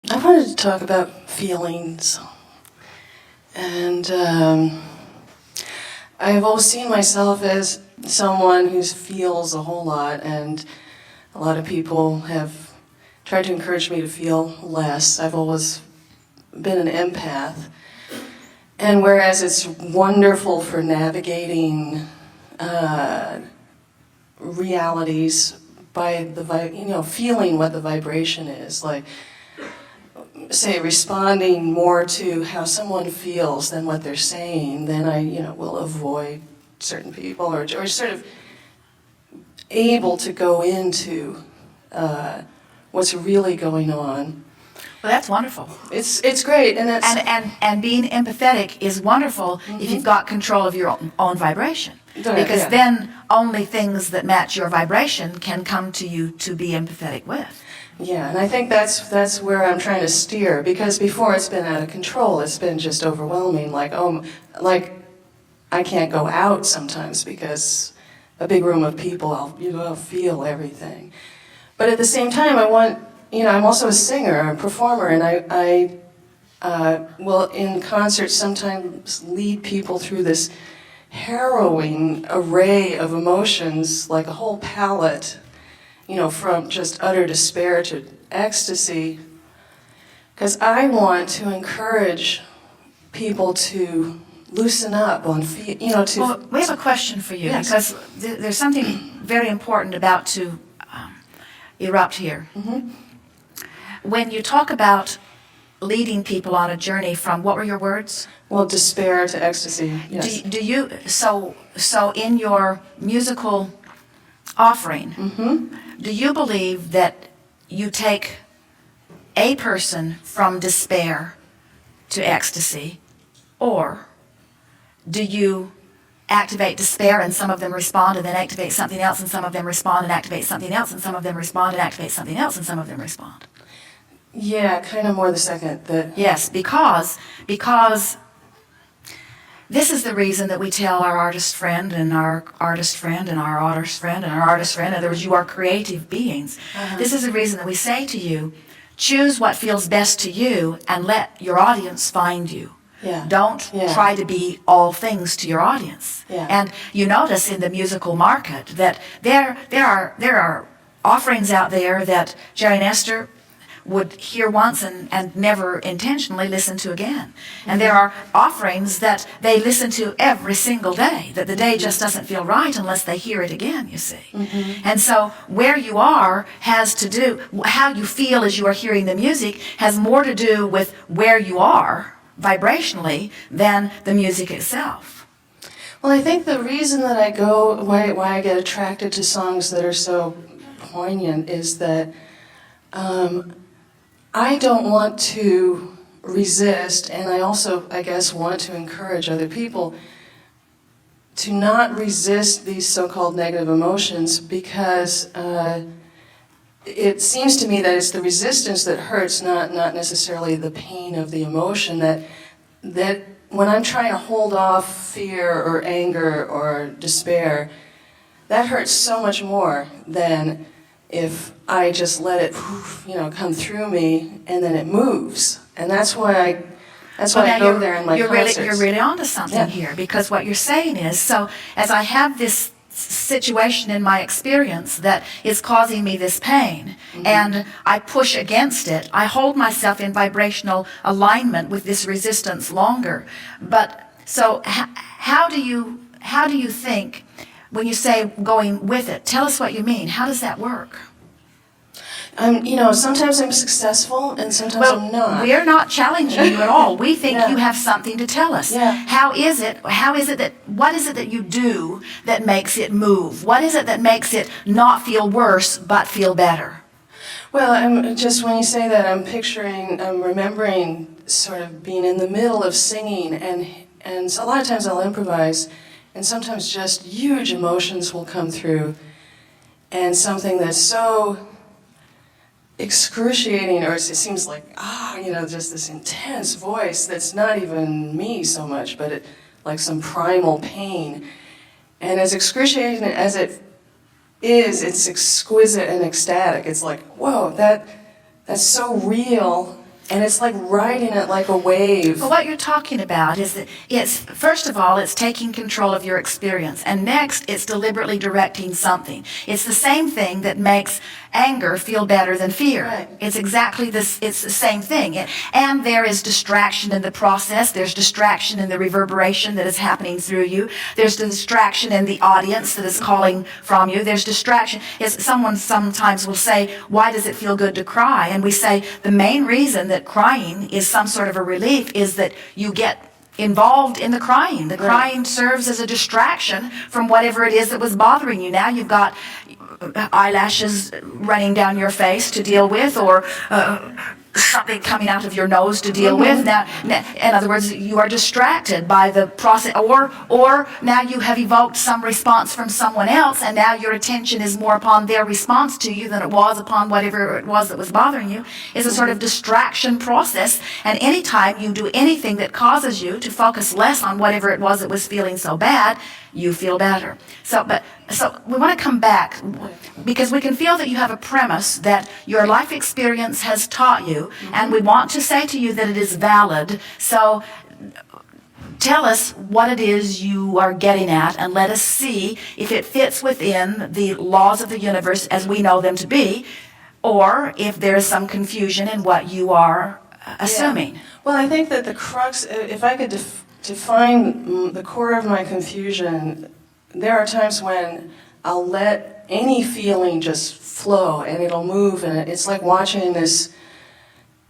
I wanted to talk about feelings, and I've always seen myself as someone who feels a whole lot, and a lot of people have tried to encourage me to feel less. I've always been an empath, and whereas it's wonderful for navigating realities by the feeling what the vibration is, like, say, responding more to how someone feels than what they're saying, then I, will avoid certain people, or sort of able to go into what's really going on. Well, that's wonderful. It's great, and it's and being empathetic is wonderful if you've got control of your own vibration, because then only things that match your vibration can come to you to be empathetic with. Yeah, and I think that's where I'm trying to steer, because before it's been out of control. It's been just overwhelming. Like I can't go out sometimes because a big room of people, I'll feel everything. But at the same time, I'm also a singer, a performer, and I will in concert sometimes lead people through this harrowing array of emotions, like a whole palette, from just utter despair to ecstasy, because I want to encourage people to loosen up on Well, we have a question for you, yes. because there's something very important about to erupt here. Mm-hmm. When you talk about leading people on a journey from, what were your words? Well, despair to ecstasy. Yes. Do you so in your musical offering, do you believe that you take a person from despair to ecstasy, or do you activate despair and some of them respond, and then activate something else and some of them respond, and activate something else and some of them respond, and activate something else and some of them respond? Yeah, kind of more the second. Yes, because this is the reason that we tell our artist friend and our artist friend and our artist friend and our artist friend, in other words, you are creative beings. This is the reason that we say to you, choose what feels best to you and let your audience find you. Yeah. Don't try to be all things to your audience. Yeah. And you notice in the musical market that there are offerings out there that Jerry and Esther would hear once and never intentionally listen to again. And there are offerings that they listen to every single day, that the day just doesn't feel right unless they hear it again, you see. And so where you are has to do, how you feel as you are hearing the music has more to do with where you are vibrationally than the music itself. Well, I think the reason that why I get attracted to songs that are so poignant is that I don't want to resist, and I also, I guess, want to encourage other people to not resist these so-called negative emotions, because it seems to me that it's the resistance that hurts, not necessarily the pain of the emotion. That when I'm trying to hold off fear or anger or despair, that hurts so much more than if I just let it, come through me, and then it moves. And that's why I go there in my concerts. You're really onto something here, because what you're saying is, so as I have this situation in my experience that is causing me this pain, and I push against it, I hold myself in vibrational alignment with this resistance longer. But so how do you think, when you say going with it, tell us what you mean. How does that work? Sometimes I'm successful and sometimes I'm not. We're not challenging you at all. We think you have something to tell us. Yeah. What is it that you do that makes it move? What is it that makes it not feel worse but feel better? Well, when you say that, I'm remembering sort of being in the middle of singing, and so a lot of times I'll improvise, and sometimes just huge emotions will come through, and something that's so excruciating, or it seems like, just this intense voice that's not even me so much, but like some primal pain. And as excruciating as it is, it's exquisite and ecstatic. It's like, whoa, that's so real. And it's like riding it like a wave. Well, what you're talking about is that it's, first of all, it's taking control of your experience. And next, it's deliberately directing something. It's the same thing that makes anger feel better than fear. Right. It's exactly this, it's the same thing. And there is distraction in the process. There's distraction in the reverberation that is happening through you. There's distraction in the audience that is calling from you. There's distraction. Someone sometimes will say, why does it feel good to cry? And we say, the main reason that crying is some sort of a relief is that you get involved in the crying. The crying serves as a distraction from whatever it is that was bothering you. Now you've got eyelashes running down your face to deal with, or something coming out of your nose to deal with. Now, in other words, you are distracted by the process, or now you have evoked some response from someone else, and now your attention is more upon their response to you than it was upon whatever it was that was bothering you. It's a sort of distraction process, and anytime you do anything that causes you to focus less on whatever it was that was feeling so bad, you feel better. So we want to come back, because we can feel that you have a premise that your life experience has taught you, and we want to say to you that it is valid. So tell us what it is you are getting at, and let us see if it fits within the laws of the universe as we know them to be, or if there is some confusion in what you are assuming. Yeah. Well, I think that the crux, if I could define the core of my confusion, there are times when I'll let any feeling just flow, and it'll move, and it's like watching this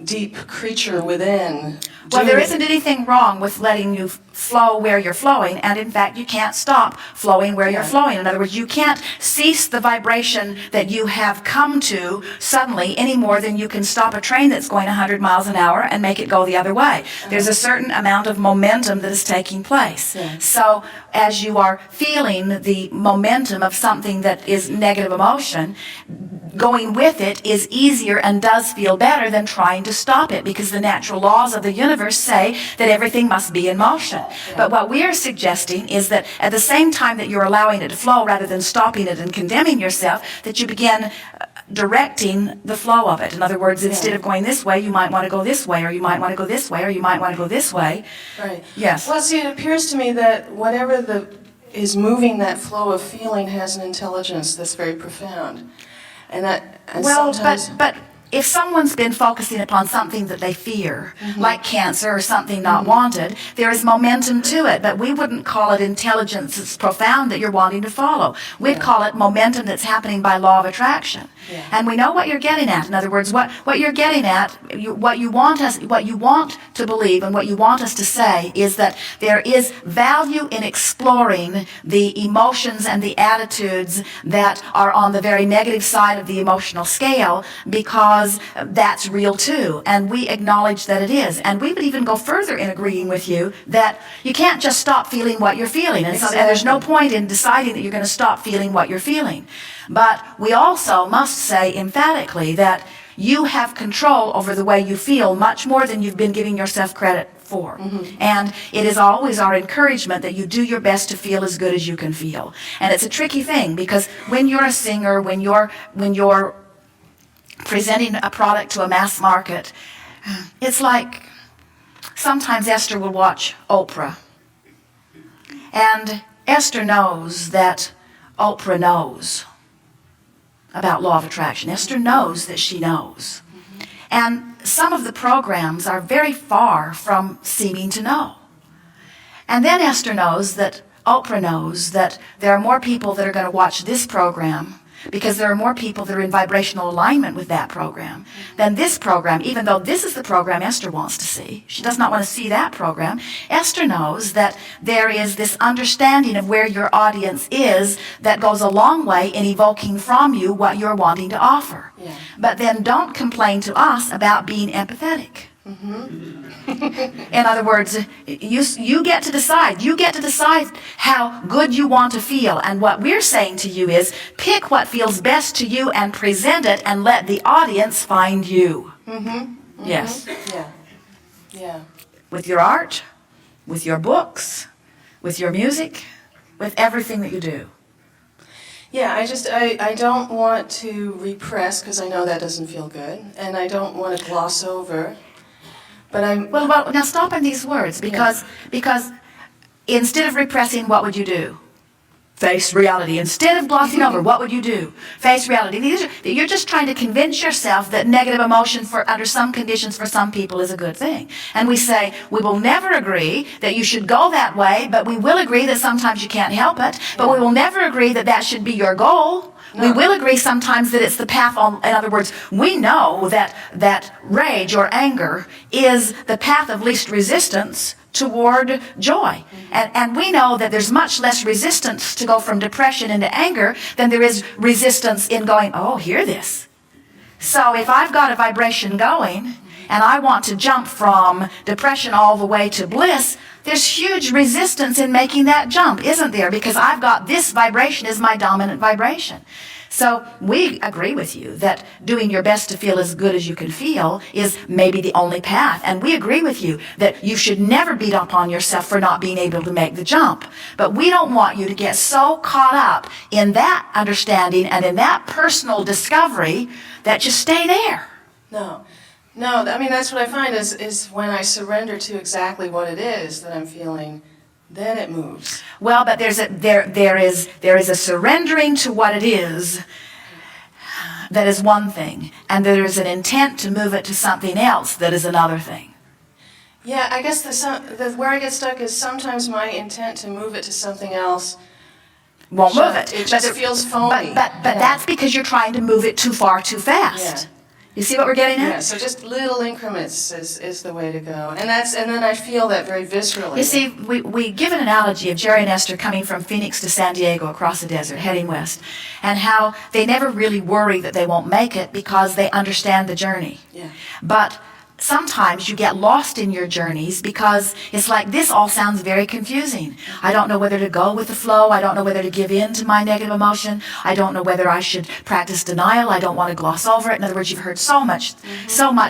deep creature within. Well, there isn't anything wrong with letting you flow where you're flowing, and in fact, you can't stop flowing where you're flowing. In other words, you can't cease the vibration that you have come to suddenly any more than you can stop a train that's going 100 miles an hour and make it go the other way. There's a certain amount of momentum that is taking place. So as you are feeling the momentum of something that is negative emotion, going with it is easier and does feel better than trying to stop it, because the natural laws of the universe say that everything must be in motion. But what we are suggesting is that at the same time that you're allowing it to flow rather than stopping it and condemning yourself, that you begin directing the flow of it. In other words, instead of going this way, you might want to go this way, or you might want to go this way, or you might want to go this way. Right. Yes. Well, see, it appears to me that whatever is moving that flow of feeling has an intelligence that's very profound. And sometimes... but if someone's been focusing upon something that they fear, like cancer or something not wanted, there is momentum to it, but we wouldn't call it intelligence that's profound that you're wanting to follow. We'd call it momentum that's happening by law of attraction. And we know what you're getting at. In other words, what you're getting at, what you want to believe and what you want us to say is that there is value in exploring the emotions and the attitudes that are on the very negative side of the emotional scale, because that's real too, and we acknowledge that it is. And we would even go further in agreeing with you that you can't just stop feeling what you're feeling, and there's no point in deciding that you're going to stop feeling what you're feeling. But we also must say emphatically that you have control over the way you feel much more than you've been giving yourself credit for. And it is always our encouragement that you do your best to feel as good as you can feel. And it's a tricky thing, because when you're a singer, when you're presenting a product to a mass market, it's like sometimes Esther will watch Oprah, and Esther knows that Oprah knows about law of attraction. Esther knows that she knows. And some of the programs are very far from seeming to know. And then Esther knows that Oprah knows that there are more people that are going to watch this program, because there are more people that are in vibrational alignment with that program than this program, even though this is the program Esther wants to see. She does not want to see that program. Esther knows that there is this understanding of where your audience is that goes a long way in evoking from you what you're wanting to offer. But then don't complain to us about being empathetic. In other words, you get to decide. You get to decide how good you want to feel. And what we're saying to you is, pick what feels best to you and present it, and let the audience find you. Yes. Yeah. With your art, with your books, with your music, with everything that you do. Yeah, I don't want to repress, because I know that doesn't feel good, and I don't want to gloss over, but Well, now stop on these words, because instead of repressing, what would you do? Face reality. Instead of glossing over, what would you do? Face reality. You're just trying to convince yourself that negative emotion under some conditions for some people is a good thing. And we say, we will never agree that you should go that way, but we will agree that sometimes you can't help it, but we will never agree that that should be your goal. No. We will agree sometimes that it's the path on, in other words, we know that rage or anger is the path of least resistance toward joy. And we know that there's much less resistance to go from depression into anger than there is resistance in going, oh, hear this. So if I've got a vibration going and I want to jump from depression all the way to bliss, there's huge resistance in making that jump, isn't there? Because I've got this vibration as my dominant vibration. So we agree with you that doing your best to feel as good as you can feel is maybe the only path. And we agree with you that you should never beat up on yourself for not being able to make the jump. But we don't want you to get so caught up in that understanding and in that personal discovery that you stay there. No, I mean, that's what I find is when I surrender to exactly what it is that I'm feeling, then it moves. Well, but there is a surrendering to what it is that is one thing, and there is an intent to move it to something else that is another thing. Yeah, I guess where I get stuck is sometimes my intent to move it to something else won't move it. It just feels phony. But that's because you're trying to move it too far too fast. Yeah. You see what we're getting at? Yeah, so just little increments is the way to go. And then I feel that very viscerally. You see, we give an analogy of Jerry and Esther coming from Phoenix to San Diego across the desert, heading west, and how they never really worry that they won't make it because they understand the journey. Yeah. But sometimes you get lost in your journeys because it's like, this all sounds very confusing. I don't know whether to go with the flow. I don't know whether to give in to my negative emotion. I don't know whether I should practice denial. I don't want to gloss over it. In other words, you've heard so much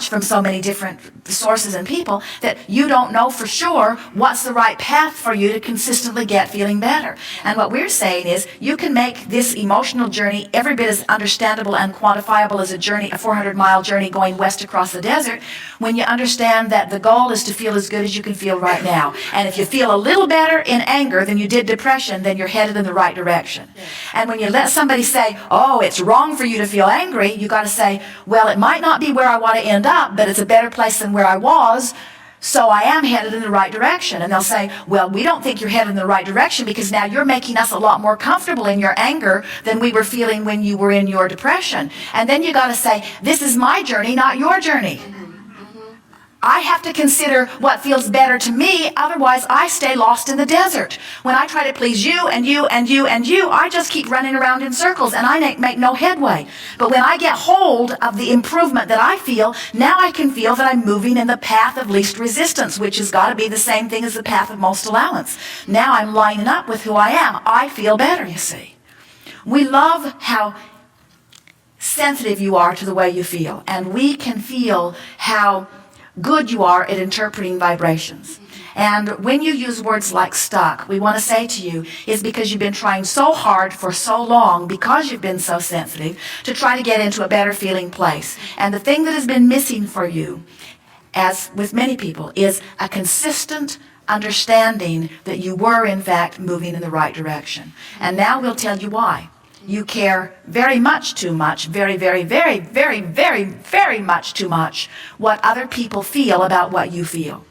from so many different sources and people that you don't know for sure what's the right path for you to consistently get feeling better. And what we're saying is you can make this emotional journey every bit as understandable and quantifiable as a 400-mile journey going west across the desert, when you understand that the goal is to feel as good as you can feel right now. And if you feel a little better in anger than you did depression, then you're headed in the right direction. Yeah. And when you let somebody say, oh, it's wrong for you to feel angry, you got to say, well, it might not be where I want to end up, but it's a better place than where I was, so I am headed in the right direction. And they'll say, well, we don't think you're headed in the right direction because now you're making us a lot more comfortable in your anger than we were feeling when you were in your depression. And then you got to say, this is my journey, not your journey. I have to consider what feels better to me, otherwise I stay lost in the desert. When I try to please you and you and you and you, I just keep running around in circles and I make no headway. But when I get hold of the improvement that I feel, now I can feel that I'm moving in the path of least resistance, which has got to be the same thing as the path of most allowance. Now I'm lining up with who I am. I feel better, you see. We love how sensitive you are to the way you feel, and we can feel how good you are at interpreting vibrations. And when you use words like stuck, we want to say to you, is because you've been trying so hard for so long, because you've been so sensitive, to try to get into a better feeling place. And the thing that has been missing for you, as with many people, is a consistent understanding that you were in fact moving in the right direction. And now we'll tell you why. You care very much too much, very, very, very, very, very, very much too much what other people feel about what you feel.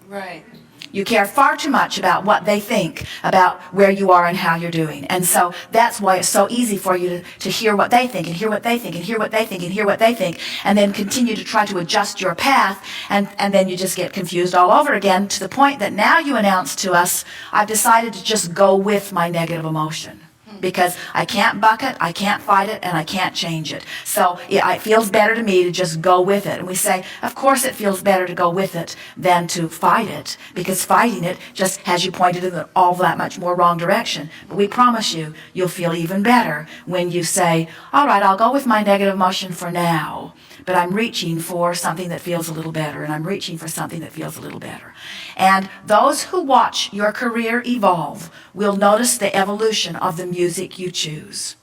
Right. You care far too much about what they think about where you are and how you're doing. And so that's why it's so easy for you to hear what they think and hear what they think and hear what they think and hear what they think, and then continue to try to adjust your path, and then you just get confused all over again, to the point that now you announce to us, I've decided to just go with my negative emotion. Because I can't buck it, I can't fight it, and I can't change it. So yeah, it feels better to me to just go with it. And we say, of course it feels better to go with it than to fight it, because fighting it just has you pointed in all that much more wrong direction. But we promise you, you'll feel even better when you say, all right, I'll go with my negative emotion for now, but I'm reaching for something that feels a little better, and I'm reaching for something that feels a little better. And those who watch your career evolve will notice the evolution of the music you choose.